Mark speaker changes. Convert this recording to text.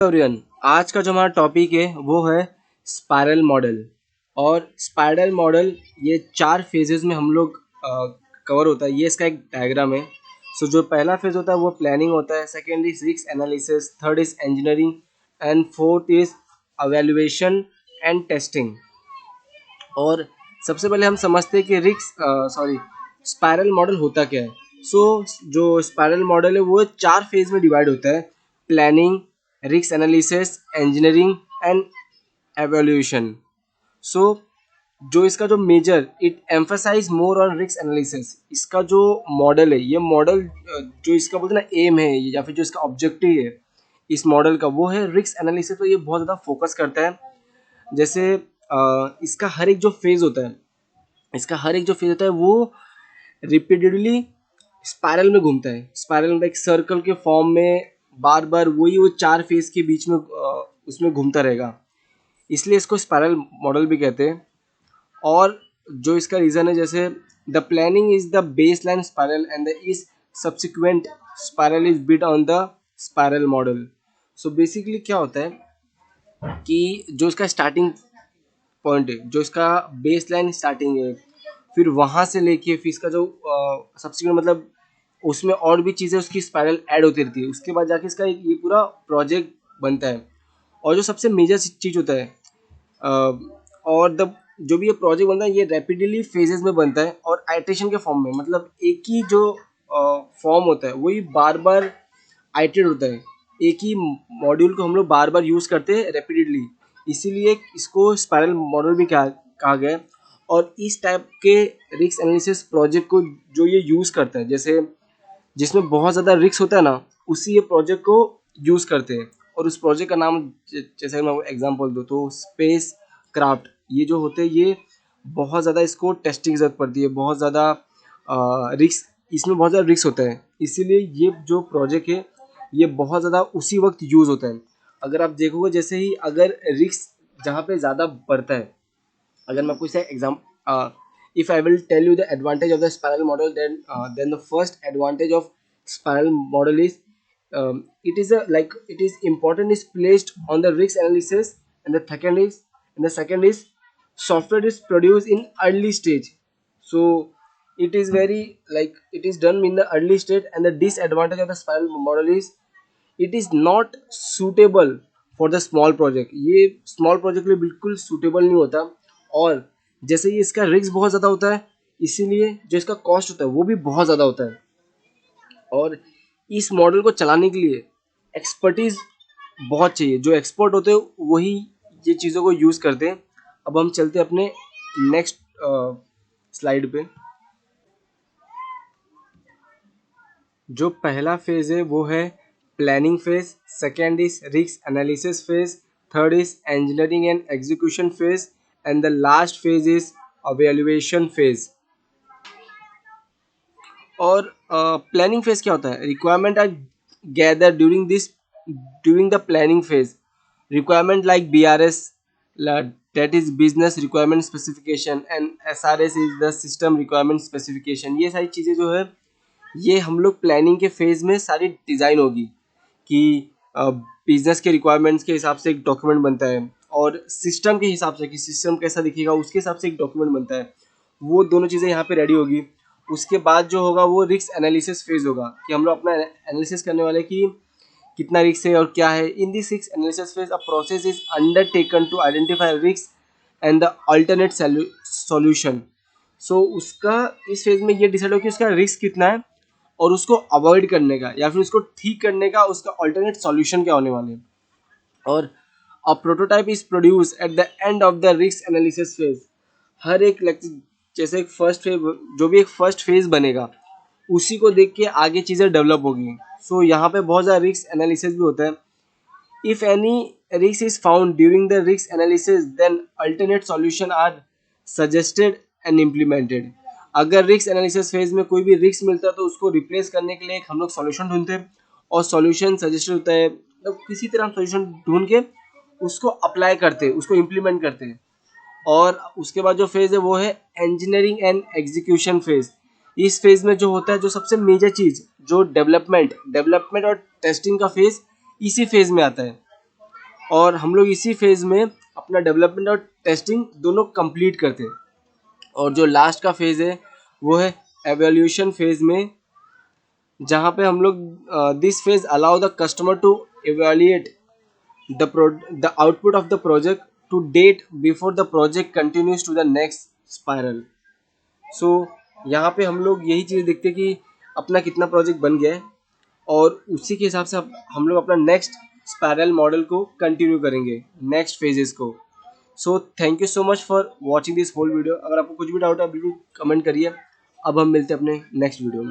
Speaker 1: Everyone, आज का जो हमारा टॉपिक है वो है स्पाइरल मॉडल। और स्पाइरल मॉडल ये 4 फेजेस में हम लोग कवर होता है। ये इसका एक डायग्राम है। सो जो पहला फेज होता है वो प्लानिंग होता है, second is risk analysis, third is engineering and fourth is evaluation and testing. और सबसे पहले हम समझते हैं कि स्पाइरल मॉडल होता क्या है। सो जो स्पाइरल मॉडल है वो 4 फेज में डिवाइड होता है: planning, risk analysis, engineering and evolution. So जो इसका जो major it emphasise more on risk analysis. इसका जो मॉडल है, ये मॉडल जो इसका बोलते हैं ना एम है या फिर जो इसका ऑब्जेक्टिव है इस मॉडल का, वो है रिस्क एनालिसिस। तो ये बहुत ज़्यादा फोकस करता है। जैसे इसका हर एक जो फेज होता है, वो रिपीटेडली स्पाइरल में घूमता है। स्पाइरल में एक सर्कल के फॉर्म में बार बार वही वो 4 फेज के बीच में उसमें घूमता रहेगा, इसलिए इसको स्पाइरल मॉडल भी कहते हैं। और जो इसका रीज़न है, जैसे the planning is the base line spiral and the is subsequent spiral is built on the spiral model. So basically क्या होता है कि जो इसका स्टार्टिंग पॉइंट है, जो इसका बेस लाइन स्टार्टिंग है, फिर वहाँ से लेके फिर इसका जो सब्सिक्वेंट मतलब उसमें और भी चीज़ें उसकी स्पाइरल ऐड होती रहती है, उसके बाद जाके इसका ये पूरा प्रोजेक्ट बनता है। और जो सबसे मेजर चीज़ होता है और द जो भी ये प्रोजेक्ट बनता है ये रैपिडली फेजेस में बनता है और आइट्रेशन के फॉर्म में, मतलब एक ही जो फॉर्म होता है वही बार बार आइटरेट होता है। एक ही मॉड्यूल को हम लोग बार बार यूज़ करते हैं रेपिडेटली, इसीलिए इसको स्पाइरल मॉडल भी कहा गया है। और इस टाइप के रिस्क एनालिसिस प्रोजेक्ट को जो ये यूज़ करता है, जैसे जिसमें बहुत ज़्यादा रिस्क होता है ना, उसी ये प्रोजेक्ट को यूज़ करते हैं। और उस प्रोजेक्ट का नाम जैसे मैं एग्जांपल दूँ तो स्पेस क्राफ्ट, ये जो होते हैं ये बहुत ज़्यादा इसको टेस्टिंग की ज़रूरत पड़ती है, बहुत ज़्यादा रिस्क, इसमें बहुत ज़्यादा रिस्क होता है, इसीलिए ये जो प्रोजेक्ट है ये बहुत ज़्यादा उसी वक्त यूज़ होता है। अगर आप देखोगे जैसे ही अगर रिस्क जहाँ पे ज़्यादा बढ़ता है, अगर मैं आपको इसका if I will tell you the advantage of the spiral model, then the first advantage of spiral model is it is important is placed on the risk analysis, and the second is software is produced in early stage. So it is very like it is done in the early stage, and the disadvantage of the spiral model is it is not suitable for the small project. ये small project के लिए बिल्कुल suitable नहीं होता। और जैसे ही इसका risk बहुत ज़्यादा होता है, इसीलिए जो इसका कॉस्ट होता है वो भी बहुत ज़्यादा होता है। और इस मॉडल को चलाने के लिए एक्सपर्टीज़ बहुत चाहिए। जो एक्सपर्ट होते हैं वही ये चीज़ों को यूज़ करते हैं। अब हम चलते हैं अपने नेक्स्ट स्लाइड पे। जो पहला फेज है वो है planning phase, second is risk analysis phase, third is engineering and execution phase, and the last phase is evaluation phase. और प्लानिंग फेज क्या होता है? Requirement are gather during the planning phase. Requirement like BRS, that is business requirement specification, and SRS is the system requirement specification। ये सारी चीज़ें जो है ये हम लोग प्लानिंग के फेज में सारी डिज़ाइन होगी कि बिजनेस के रिक्वायरमेंट्स के हिसाब से एक डॉक्यूमेंट बनता है, और सिस्टम के हिसाब से कि सिस्टम कैसा दिखेगा उसके हिसाब से एक डॉक्यूमेंट बनता है। वो दोनों चीज़ें यहाँ पे रेडी होगी। उसके बाद जो होगा वो रिस्क एनालिसिस फेज होगा कि हम लोग अपना एनालिसिस करने वाले कि कितना रिस्क है और क्या है। In this risk analysis phase a process is undertaken to identify risk and the alternate solution. So उसका इस फेज में ये डिसाइड हो कि उसका रिस्क कितना है और उसको अवॉइड करने का या फिर उसको ठीक करने का उसका अल्टरनेट सॉल्यूशन क्या होने वाले हैं। और a prototype is produce at the end of the risk analysis phase. हर एक जैसे एक फर्स्ट फेज, जो भी एक फर्स्ट फेज बनेगा उसी को देख के आगे चीज़ें डेवलप होगी। सो यहाँ पे बहुत ज़्यादा रिस्क एनालिसिस भी होता है। If any risk is found during the risk analysis then alternate solution are suggested and implemented. अगर रिस्क एनालिसिस फेज में कोई भी रिस्क मिलता है तो उसको रिप्लेस करने के लिए हम लोग सॉल्यूशन ढूंढते हैं, और सॉल्यूशन सजेस्टेड होता है, मतलब किसी तरह हम सॉल्यूशन ढूंढ के उसको अप्लाई करते हैं, उसको इम्प्लीमेंट करते हैं। और उसके बाद जो फेज है वो है इंजीनियरिंग एंड एग्जीक्यूशन फेज। इस फेज में जो होता है, जो सबसे मेजर चीज जो डेवलपमेंट और टेस्टिंग का फेज इसी फेज में आता है। और हम लोग इसी फेज़ में अपना डेवलपमेंट और टेस्टिंग दोनों कंप्लीट करते हैं। और जो लास्ट का फेज़ है वो है एवोल्यूशन फेज़ में, जहाँ पे हम लोग this phase allow the customer to evaluate the output of the project to date before the project continues to the next spiral. So यहाँ पे हम लोग यही चीज़ देखते हैं कि अपना कितना प्रोजेक्ट बन गया है और उसी के हिसाब से हम लोग अपना नेक्स्ट स्पायरल मॉडल को कंटिन्यू करेंगे, नेक्स्ट फेजेस को। So thank you so much for watching this whole video. अगर आपको कुछ भी डाउट है बिल्कुल कमेंट करिए। अब हम मिलते हैं अपने नेक्स्ट वीडियो में।